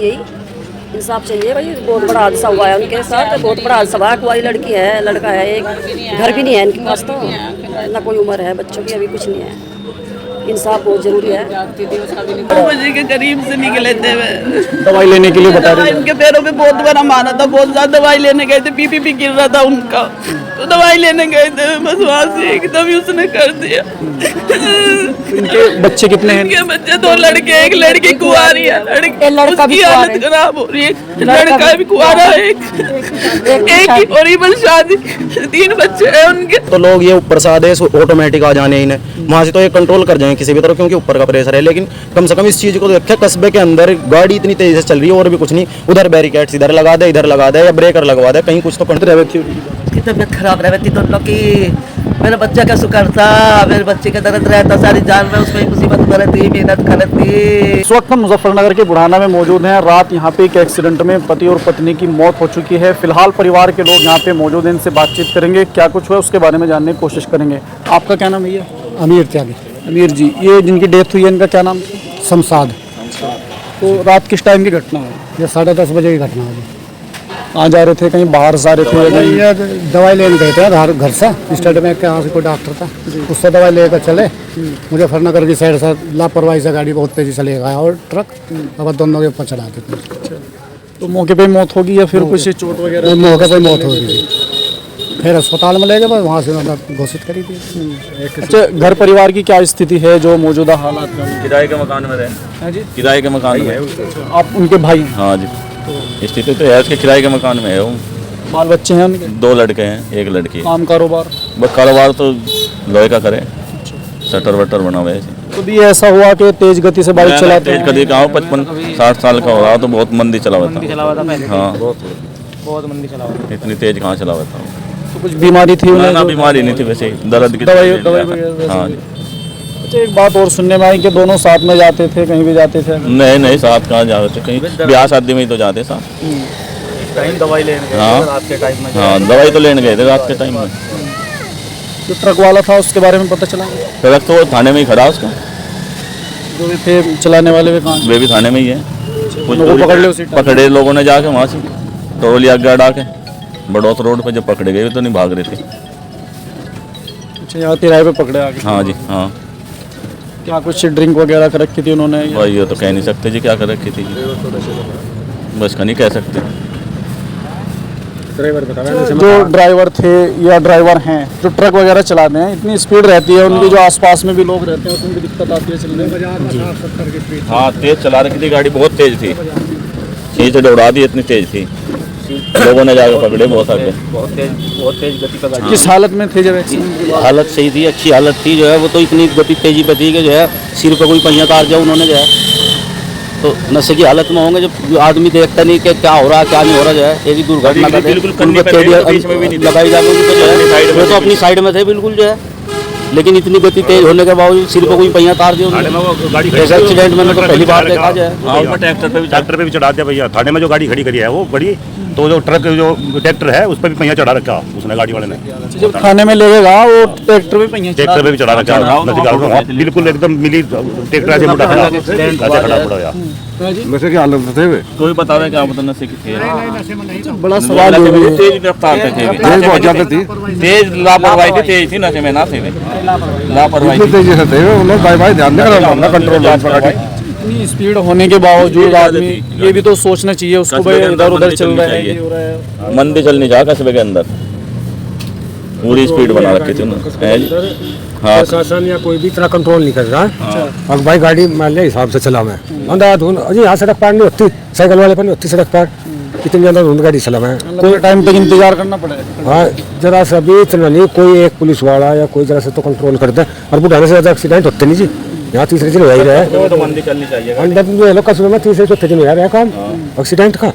यही इंसाफ चाहिए भाई। बहुत बड़ा हादसा हुआ है उनके साथ, बहुत बड़ा हादसा हुआ है। कुंवारी लड़की है, लड़का है, एक घर भी नहीं है इनके पास, तो ना कोई उम्र है बच्चों की, अभी कुछ नहीं है। इंसाफ बहुत जरूरी है। 2 बजे के करीब से निकले थे दवाई लेने के लिए बता रहे इनके पैरों पे बहुत बड़ा मारा था, बहुत ज्यादा दवाई लेने गए थे, पीपी गिर रहा था उनका, तो दवाई लेने गए थे, बस वहाँ से एकदम ही उसने कर दिया। इनके बच्चे कितने हैं? इनके बच्चे 2 लड़के, एक लड़की कुंवारी है, लड़का भी उसकी हालत खराब हो रही है, लड़का भी कुंवारा है, एक ही हॉरिबल शादी, 3 बच्चे हैं उनके। तो लोग ये ऊपर से आदेश ऑटोमेटिक आ जाने इन्हें, वहाँ से तो ये कंट्रोल कर जाएं किसी भी तरह, क्योंकि ऊपर का प्रेशर है। लेकिन कम से कम इस चीज़ को देखें, कस्बे के अंदर गाड़ी इतनी तेजी से चल रही है और भी कुछ नहीं, उधर बैरिकेड्स इधर लगा दे, इधर लगा दे, या ब्रेकर लगवा दे, कहीं कुछ तो करते रहती की तबीयत खराब रहती तो लोग की। मेरा बच्चा का शुक्र था, मेरे बच्चे का दर्द रहता, सारी जान में उसमें मुसीबत करती, मेहनत करती। इस वक्त हम मुजफ्फरनगर के बुढ़ाना में मौजूद हैं। रात यहाँ पे एक एक्सीडेंट में पति और पत्नी की मौत हो चुकी है। फिलहाल परिवार के लोग यहाँ पे मौजूद हैं, इनसे बातचीत करेंगे, क्या कुछ हुआ उसके बारे में जानने की कोशिश करेंगे। आपका क्या नाम है भैया? अमीर त्यागी। अमीर जी, ये जिनकी डेथ हुई है इनका क्या नाम? शमशाद। तो रात किस टाइम की घटना है? ये 10:30 बजे की घटना है। कहाँ जा रहे थे? कहीं बाहर से आ रहे थे या कहीं? ये दवाई लेने गए थे घर से, स्टेट में के यहाँ से कोई डॉक्टर था, उससे दवाई लेकर चले। मुजफ्फरनगर की साइड से लापरवाही से गाड़ी बहुत तेजी से ले गया और ट्रक अब दोनों के ऊपर चढ़ा देते। तो मौके पे मौत होगी या फिर कुछ चोट वगैरह? मौके पर मौत हो गई, फिर अस्पताल में ले गए, वहाँ से उन्होंने घोषित करी थी। अच्छा, घर परिवार की क्या स्थिति है जो मौजूदा हालात में? किराए के मकान में रहे हैं जी? किराए के मकान में। आप उनके भाई हैं? हाँ जी, स्थिति तो है उसके, किराए के मकान में है वो। बाल बच्चे हैं उनके? 2 लड़के हैं, 1 लड़की। काम कारोबार? बस कारोबार तो लोहे का करे, शटर वटर बना हुआ है। तो भी ऐसा हुआ कि तेज गति से बाइक चलाते तेज गति का हो, 55-60 साल का हो रहा तो बहुत मंदी चला हुआ था। हाँ, बहुत मंदी चला हुआ था। इतनी तेज कहाँ चला हुआ था? तो कुछ बीमारी थी उन्हें? ना बीमारी नहीं थी, वैसे दर्द की दवाई हाँ। अच्छा, एक बात और सुनने में आई कि दोनों साथ में जाते थे, कहीं भी जाते थे? नहीं, साथ कहाँ जा रहे थे, कहीं ब्याह शादी में ही तो जाते साथ। दवाई लेने हाँ, रात के टाइम में? हाँ, दवाई तो लेने गए थे रात के टाइम में। जो ट्रक वाला था उसके बारे में पता चला? ट्रक तो थाने में ही खड़ा उसका, जो भी थे चलाने वाले वे कहाँ? वे भी थाने में ही है। कुछ पकड़े लोगों ने जाके वहाँ से टोलिया गाड़ा के बड़ौत रोड पे, जब पकड़े गए तो नहीं भाग रहे थे। अच्छा, यहाँ किराए पे पकड़े आगे? हाँ जी, हाँ। क्या कुछ ड्रिंक वगैरह कर रखी थी उन्होंने? भाई ये तो कह नहीं सकते जी क्या कर रखी थी, बस का नहीं कह सकते। जो ड्राइवर थे या ड्राइवर हैं जो ट्रक वगैरह चलाते हैं, इतनी स्पीड रहती है उनकी, जो आसपास में भी लोग रहते हैं उसमें भी दिक्कत आती है चलने में? हाँ, तेज चला रखी थी गाड़ी, बहुत तेज थी, खींच से दौड़ा दी, इतनी तेज थी। लोगों ने जाकर पकड़े बहुत आगे। बहुत तेज गति पर गाड़ी। किस हालत में थे जब एक्सीडेंट? हालत सही थी, अच्छी हालत थी, जो है वो तो इतनी गति तेजी पे थी कि जो है सिर पे कोई पहिया तार दिया उन्होंने, जो है तो नशे की हालत में होंगे। जब आदमी देखता नहीं कि क्या हो रहा क्या नहीं हो रहा, जो है एक ही दुर्घटना का लगाई जाकर उनको जो है वो तो अपनी साइड में थे बिल्कुल, जो है लेकिन इतनी गति तेज होने के बावजूद सिर पे कोई पहिया तार दिया। ऐसा एक्सीडेंट मैंने तो पहली बार देखा जो है। ट्रैक्टर पे भी चढ़ा दिया भैया, थाने में जो गाड़ी खड़ी करी है वो बड़ी, तो जो ट्रक जो ट्रैक्टर है उस पर भी पहिया चढ़ा रखा उसने, गाड़ी वाले ने। जब थाने में ले गया वो ट्रैक्टर पे पहिया, ट्रैक्टर पे भी चढ़ा रखा, बिल्कुल एकदम मिली ट्रैक्टर ऐसे मुड़ा खड़ा, ऐसे खड़ा पड़ा यार। वैसे क्या हालत थे वे? कोई बता रहे क्या पता नशे की थे। बड़ा सवाल है। तेज रफ्तार पे थे, बहुत ज्यादा थी, तेज लापरवाही थी, तेज थी, नशे में ना थे वे, लापरवाही थी। तेजी से थे उन्होंने, भाई ध्यान नहीं करा कंट्रोल। इतनी स्पीड होने के बावजूद आदमी ये भी तो सोचना चाहिए उसको, भाई इधर उधर चल रहा है, ये हो रहा है। मंदी चलनी जा कस्बे के अंदर, पूरी स्पीड बना रखी थी उन्होंने। हाँ, प्रशासन या कोई भी इतना कंट्रोल नहीं कर रहा है। अब भाई गाड़ी मान लिया हिसाब से चला मैं, अंधाधुन अजी यहाँ सड़क पार नहीं होती, साइकिल वाले पर नहीं होती सड़क पार, इतनी अंधाधुन गाड़ी चला मैं। कोई टाइम तक इंतजार करना पड़ेगा। हाँ, जरा सा भी इतना नहीं, कोई एक पुलिस वाला या कोई जरा से तो कंट्रोल करता है। और बुढ़ाने से ज्यादा एक्सीडेंट होते नहीं जी, यहाँ तीसरे दिन हो ही रहा है। तो मंदी चलनी चाहिए। कस्बे में 3-4 दिन हो रहा है काम एक्सीडेंट का,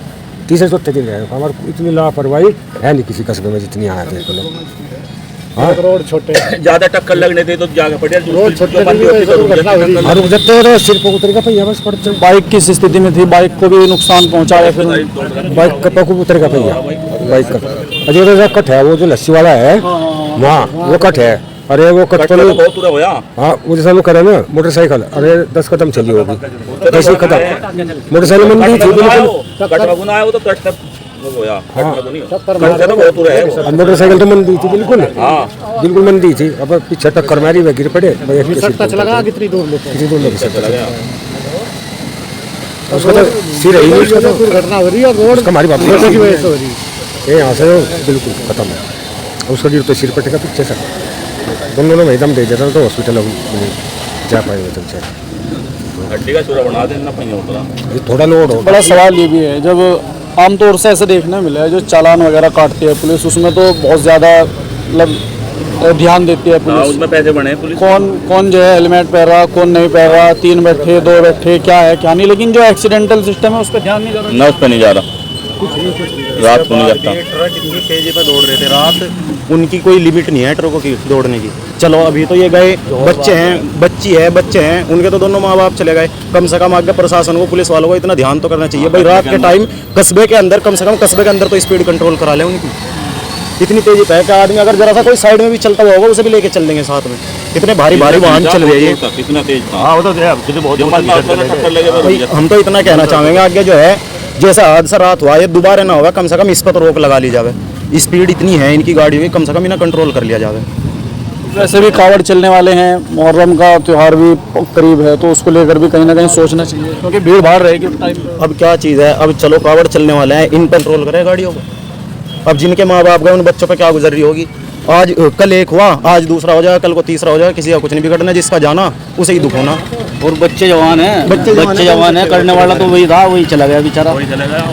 3-4 दिन रहा है काम। और इतनी लापरवाही है नहीं किसी कस्बे में जितनी यहाँ है। हाँ, रोड छोटे, ज्यादा टक्कर लगने थे तो जाके पड़े, रोड छोटे और जब सिर पर उतरेगा पहिया बस पड़ जाए। बाइक किस स्थिति में थी? बाइक को भी नुकसान पहुंचाया फिर? बाइक का पकड़ उतरेगा पहिया, बाइक का अजय कट है, वो जो लस्सी वाला है वहाँ वो कट है, अरे वो कटपल बहुत पूरा होया हाँ मुझे सामने करा ना मोटरसाइकिल, अरे 10 कदम चली होगी, 10 ही कदम मोटरसाइकिल मंदी थी बिल्कुल। कटवागुना आया वो तो कट वो होया हाँ बहुत पूरा है वो। मोटरसाइकिल तो मंदी थी बिल्कुल, हाँ बिल्कुल मंदी थी। अब पीछे टक्कर मारी वे गिर पड़े, टच लगा कितनी दूर लेते किसी दूर लगी उसका तो सिर ही नहीं, दुर्घटना हो रही है और रोड उसका हमारी बात की वजह से हो रही है। ये यहाँ से बिल्कुल खत्म है, उसका गिर तो सिर पटेगा पीछे से। दोनों ने दम दे देता तो हॉस्पिटल अब नहीं जा पाएंगे चलते। हड्डी का चूरा बना देना पहिया उतरा। ये थोड़ा लोड हो। बड़ा सवाल ये भी है, जब आमतौर से ऐसे देखने मिला है जो चालान वगैरह काटती है पुलिस, उसमें तो बहुत ज़्यादा मतलब ध्यान देती है पुलिस। उसमें पैसे बने पुलिस। कौन जो है हेलमेट पहन रहा, कौन नहीं पहन रहा, 3 बैठे 2 बैठे, क्या है क्या नहीं, लेकिन जो एक्सीडेंटल सिस्टम है उस पर ध्यान नहीं जा रहा। ना उस पर नहीं जा रहा, रात को नहीं जाता। ट्रक इतनी तेजी पे दौड़ रहे थे रात, उनकी कोई लिमिट नहीं है ट्रकों की दौड़ने की। चलो अभी तो ये गए, बच्चे हैं उनके तो दोनों माँ बाप चले गए। कम से कम आगे प्रशासन को, पुलिस वालों को इतना ध्यान तो करना चाहिए भाई, रात के टाइम कस्बे के अंदर कम से कम कस्बे के अंदर तो स्पीड कंट्रोल करा ले उनकी। इतनी तेजी पे है कि आदमी अगर जरा सा कोई साइड में भी चलता हुआ होगा उसे भी लेके चल देंगे साथ में। इतने भारी वाहन चल रहे हैं कितना तेज था। हाँ वो तो बहुत टक्कर लगे भाई। हम तो इतना कहना चाहेंगे आगे जो है जैसा हादसा रात हुआ ये दोबारा ना होगा, कम से कम इस पर तो रोक लगा ली जाए। स्पीड इतनी है इनकी गाड़ियों की, कम से कम इन्हें कंट्रोल कर लिया जाए। वैसे भी कावड़ चलने वाले हैं, मुहर्रम का त्यौहार भी करीब है, तो उसको लेकर भी कहीं ना कहीं सोचना चाहिए, क्योंकि भीड़ भाड़ रहेगी उस टाइम। अब क्या चीज़ है, अब चलो कावड़ चलने वाले हैं, इन कंट्रोल करें गाड़ियों को। अब जिनके माँ बाप गए उन बच्चों पे क्या गुजर रही होगी। आज कल एक हुआ, आज दूसरा हो जाएगा, कल को तीसरा हो जाएगा, किसी का कुछ नहीं बिगड़ना, जिसका जाना उसे ही दुख होना। और बच्चे जवान है, बच्चे जवान है। करने वाला तो वही था, वही चला गया बेचारा।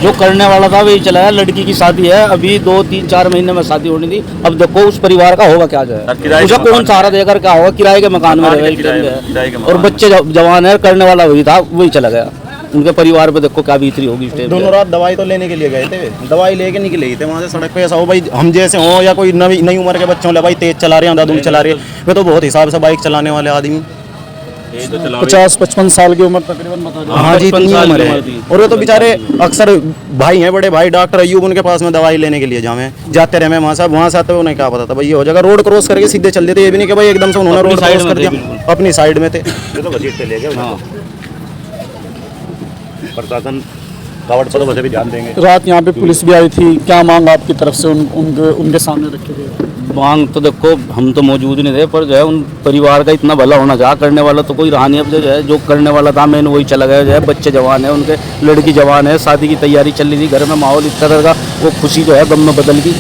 जो करने वाला था वही चला गया। लड़की की शादी है, अभी 2-3-4 महीने में शादी होनी थी। अब देखो उस परिवार का होगा क्या जाए, उसे कौन सहारा देकर क्या होगा। किराए के मकान में रहेगा और बच्चे जवान है, करने वाला वही था, वही चला गया। उनके परिवार पे देखो क्या बीतरी होगी। दोनों रात दवाई तो लेने के लिए गए थे, दवाई लेके निकले ही थे वहाँ से सड़क पे। ऐसा हो भाई हम जैसे हो या कोई नई उम्र के बच्चों ले भाई, तेज चला रहे हैं, अंधाधुंध चला रहे हैं, वे तो बहुत हिसाब से बाइक चलाने वाले आदमी 50-55 साल की उम्र तकरीबन बता दो। हाँ जी, इतनी उम्र है। और वो तो बेचारे अक्सर भाई हैं, बड़े भाई डॉक्टर अयूब, उनके पास में दवाई लेने के लिए जाते रहे। मैं वहाँ से आते उन्हें क्या पता था भाई ये हो जाएगा। रोड क्रॉस करके सीधे चल देते, ये भी नहीं कि भाई एकदम से उन्होंने रोड क्रॉस कर दिया, अपनी साइड में थे। ये तो घसीटते ले गए। प्रशासन कावड़ पर तो वैसे भी ध्यान देंगे। रात यहाँ पे पुलिस भी आई थी, क्या मांग आपकी तरफ से उनके सामने रखी गई? मांग तो देखो हम तो मौजूद नहीं थे, पर जो है उन परिवार का इतना भला होना चाहिए। करने वाला तो कोई रहा नहीं, अब जो है जो करने वाला था मैंने वही चला गया। जो है बच्चे जवान है, उनके लड़की जवान है, शादी की तैयारी चल रही थी, घर में माहौल इस तरह का, वो खुशी जो है गम में बदल गई।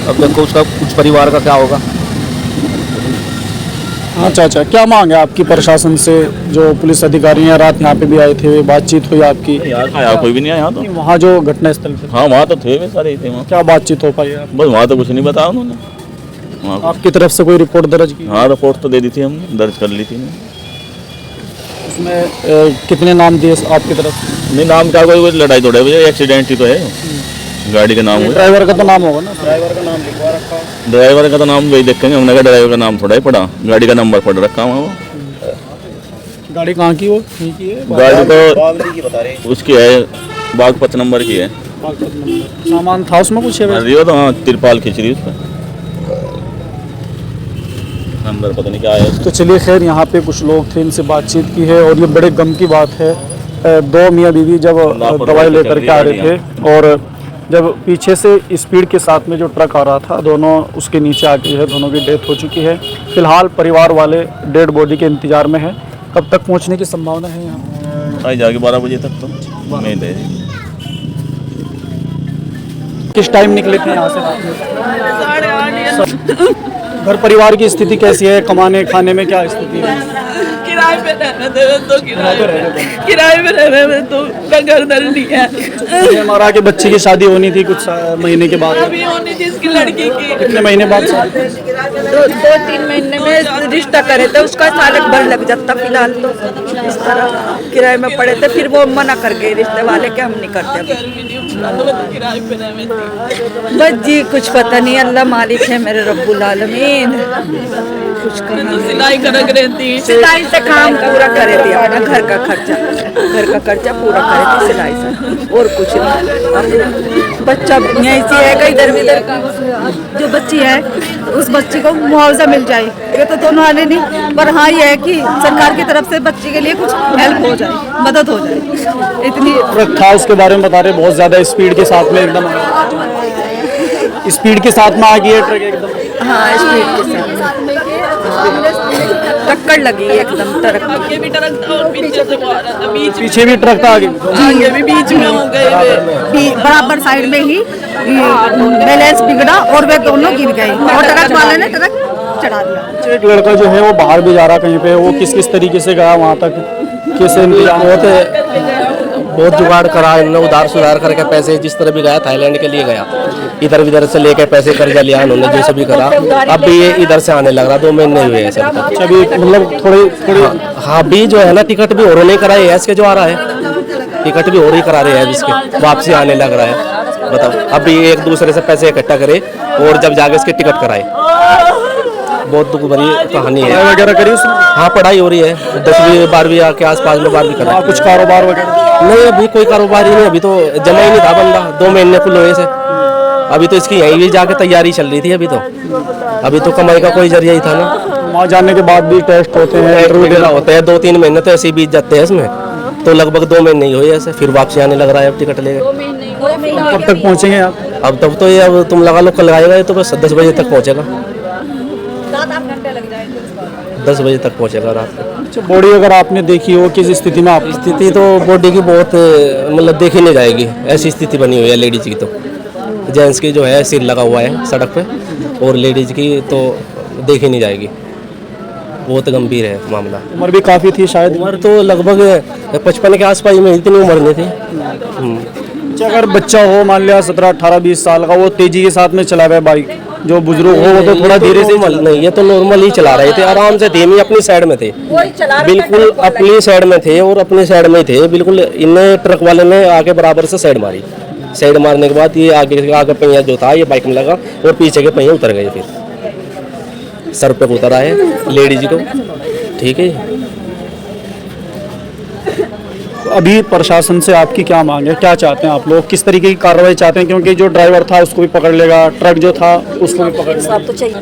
अब देखो उसका कुछ परिवार का क्या होगा। अच्छा, क्या मांग है आपकी प्रशासन से? जो पुलिस अधिकारी हैं रात यहाँ पे भी आए थे, बातचीत हुई आपकी? यार कोई भी नहीं आया यहाँ तो। वहाँ जो घटना स्थल पे, हाँ वहाँ तो थे वे सारे ही थे वहाँ। क्या बातचीत हो पाई आप? बस वहाँ तो कुछ नहीं बताया उन्होंने। आपकी तरफ से कोई रिपोर्ट दर्ज की? हाँ रिपोर्ट तो दे दी थी, हमने दर्ज कर ली थी। उसमें कितने नाम दिए आपकी तरफ? नहीं नाम क्या, कोई लड़ाई थोड़ा है, एक्सीडेंट ही तो है, गाड़ी का नाम हुआ। ड्राइवर का तो नाम होगा ना? ड्राइवर का नाम लिखवा रखा, ड्राइवर का तो नाम वही देखेंगे हमने, ड्राइवर का नाम थोड़ा ही पड़ा, गाड़ी का नंबर पड़ रखा हुआ। वो गाड़ी कहाँ की? वो यहीं की है? गाड़ी तो बागली की बता रहे। उसकी है, बागपत नंबर की है। सामान था उसमें कुछ? तो हाँ तिरपाल खींच रही उस पर, अंदर पता नहीं क्या है। तो चलिए खैर, यहाँ पे कुछ लोग थे, इनसे बातचीत की है और ये बड़े गम की बात है। 2 मियाँ बीवी जब दवाई लेकर के आ रहे थे और जब पीछे से स्पीड के साथ में जो ट्रक आ रहा था, दोनों उसके नीचे आ गई है, दोनों की डेथ हो चुकी है। फिलहाल परिवार वाले डेड बॉडी के इंतजार में है। कब तक पहुँचने की संभावना है यहाँ? आई जाके 12 बजे तक तो उम्मीद है। किस टाइम निकले थे यहाँ से? 8:30। घर परिवार की स्थिति कैसी है? कमाने खाने में क्या स्थिति है? किराए पे रहने दे तो किराए पे रहने दे तो घर दर नहीं है। हमारा के बच्चे की शादी होनी थी कुछ महीने के बाद, अभी होनी थी इसकी लड़की की। कितने महीने बाद? 2-3 महीने में रिश्ता करे थे, उसका साल भर लग जाता। फिलहाल तो इस तरह किराए में पड़े थे, फिर वो मना कर गए रिश्ते वाले के, हम नहीं करते। बस जी कुछ पता नहीं, अल्लाह मालिक है मेरे रब्बुल आलमीन। कुछ सिलाई करक रहती, सिलाई से काम पूरा करे थी, अपना घर का खर्चा पूरा करे थी सिलाई से, और कुछ नहीं। बच्चा यहीं से है, इधर उधर जो बच्ची है उस बच्ची को मुआवजा मिल जाए, ये तो दोनों वाले नहीं, पर हाँ ये है कि सरकार की तरफ से बच्ची के लिए कुछ हेल्प हो जाए, मदद हो जाए इतनी। ट्रक था उसके बारे में बता रहे, बहुत ज्यादा स्पीड के साथ में एकदम स्पीड के साथ में आ गई है ट्रक एकदम। हाँ स्पीड के साथ टक्कर लगी एकदम ट्रक। आगे भी ट्रक था और पीछे से वो आ रहा था, बीच पीछे भी ट्रक था आगे आगे भी बीच में हो गए। बराबर साइड में ही बैलेंस बिगड़ा और वे दोनों गिर गए और ट्रक वाले ने ट्रक चढ़ा दिया। एक लड़का जो है वो बाहर भी जा रहा कहीं पे, वो किस तरीके से गया वहाँ तक, कैसे इंतजाम बहुत जुगाड़ करा इन्होंने, उधार सुधार करके पैसे जिस तरह भी गया थाईलैंड के लिए गया, इधर उधर से लेके पैसे कर्जा लिया उन्होंने, जो सभी करा। अब भी ये इधर से आने लग रहा, 2 महीने हुए हैं सर। अभी मतलब थोड़ी हाँ भी जो है ना टिकट भी और नहीं कराए है इसके, जो आ रहा है टिकट भी और ही करा रहे हैं इसके, वापसी आने लग रहा है। बताओ अभी एक दूसरे से पैसे इकट्ठा करे और जब जाके इसके टिकट कराए, बहुत दुख भरी कहानी है। वगैरह करी उसने? हाँ पढ़ाई हो रही है, 10वीं 12वीं के आसपास में 12वीं करा। कुछ कारोबार वगैरह नहीं अभी कोई कारोबार ही नहीं, अभी तो जमा ही नहीं था बंदा, 2 महीने कुल हुए से। अभी तो इसकी यहीं भी जाके तैयारी चल रही थी, अभी तो कमाई का कोई जरिया ही था ना। वहाँ जाने के बाद भी टेस्ट होते हैं, इंटरव्यू देना होते हैं, 2-3 महीने तो ऐसे ही बीत जाते हैं इसमें, तो लगभग 2 महीने ही हुए ऐसे, फिर वापसी आने लग रहा है अब टिकट लेके। कब तक पहुँचेंगे आप? अब तब तो ये अब तुम लगा लो कल आएगा, ये तो बस 10 बजे तक पहुँचेगा, 10 बजे तक पहुँचेगा रात को। अच्छा, बॉडी अगर आपने देखी हो किस स्थिति में आप? स्थिति तो बॉडी की बहुत मतलब देखी नहीं जाएगी, ऐसी स्थिति बनी हुई है लेडीज की। तो जेंट्स की जो है सिर लगा हुआ है सड़क पे, और लेडीज की तो देखी नहीं जाएगी, बहुत गंभीर है मामला। उम्र भी काफ़ी थी शायद? उम्र तो लगभग 55 के आसपास में, इतनी उम्र नहीं थी। अच्छा, अगर बच्चा हो मान लिया 17, 18, 20 साल का, वो तेजी के साथ में चला रहा है बाइक, जो बुजुर्ग हो वो तो थोड़ा धीरे से नहीं, ये तो नॉर्मल ही चला रहे थे, आराम से धीमी अपनी साइड में थे, बिल्कुल अपनी साइड में थे और अपनी साइड में थे बिल्कुल। इन्हें ट्रक वाले ने आगे बराबर से साइड मारी, साइड मारने के बाद ये आगे पहिया जो था ये बाइक में लगा और पीछे के पहिए उतर गए, फिर सर पे उतर आए लेडीज को। ठीक है, अभी प्रशासन से आपकी क्या मांग है, क्या चाहते हैं आप लोग, किस तरीके की कार्रवाई चाहते हैं? क्योंकि जो ड्राइवर था उसको भी पकड़ लेगा, ट्रक जो था उसको भी पकड़ लेगा। सब तो चाहिए।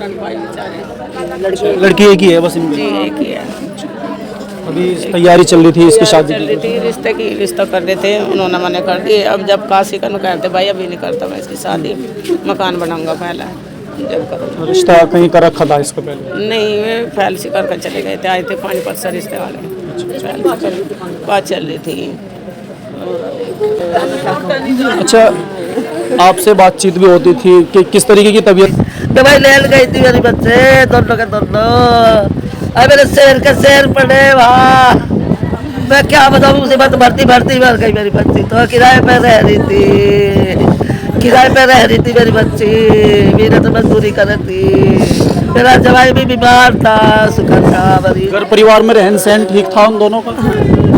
लड़की एक ही है बस इनकी? एक ही है। अभी तैयारी चल रही थी इसकी शादी चल रही थी, रिश्ता कर रहे थे, उन्होंने मना कर दिए। अब जब काशी का कहते भाई अभी नहीं करता मैं इसकी शादी, मकान बनाऊंगा पहले जब करूँ। रिश्ता कहीं का रखा था इसको पहले? नहीं वे फैल से कर चले गए थे, आए थे पानीपत से रिश्ते वाले, बात चल रही थी। अच्छा, आपसे बातचीत भी होती थी कि किस तरीके की तबीयत? दवाई ले गई थी मेरी बच्चे दोनों के दोनों, अब मेरे शेर के शेर पड़े वहाँ, मैं क्या बताऊँ, मुसीबत भरती मर गई मेरी बच्ची। तो किराए पे रह रही थी, किराए पे रह रही थी मेरी बच्ची, मेरे तो मजदूरी कर रही थी, मेरा जवाई भी बीमार था, सुखद था मरीज। घर परिवार में रहन सहन ठीक था उन दोनों का?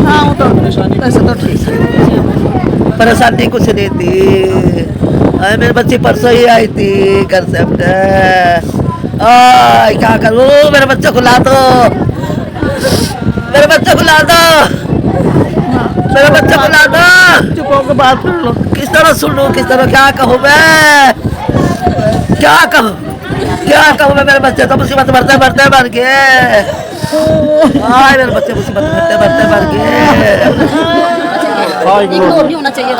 हाँ वो तो ऐसे तो ठीक है, परेशानी कुछ नहीं थी। अरे मेरी बच्ची परसों ही आई थी घर से अपने, क्या करूँ, मेरे बच्चे को ला दो, मेरे बच्चे को ला दो, मेरे बच्चे को ला दो। चुप होकर बात कर लो, किस तरह सुनूं, किस तरह क्या कहूँ मैं, क्या कहूँ मैं, मेरे बच्चे तो मुसीबत भरते मर गए, मेरे बच्चे मुसीबत भरते मर गए। इग्नोर नहीं होना चाहिए।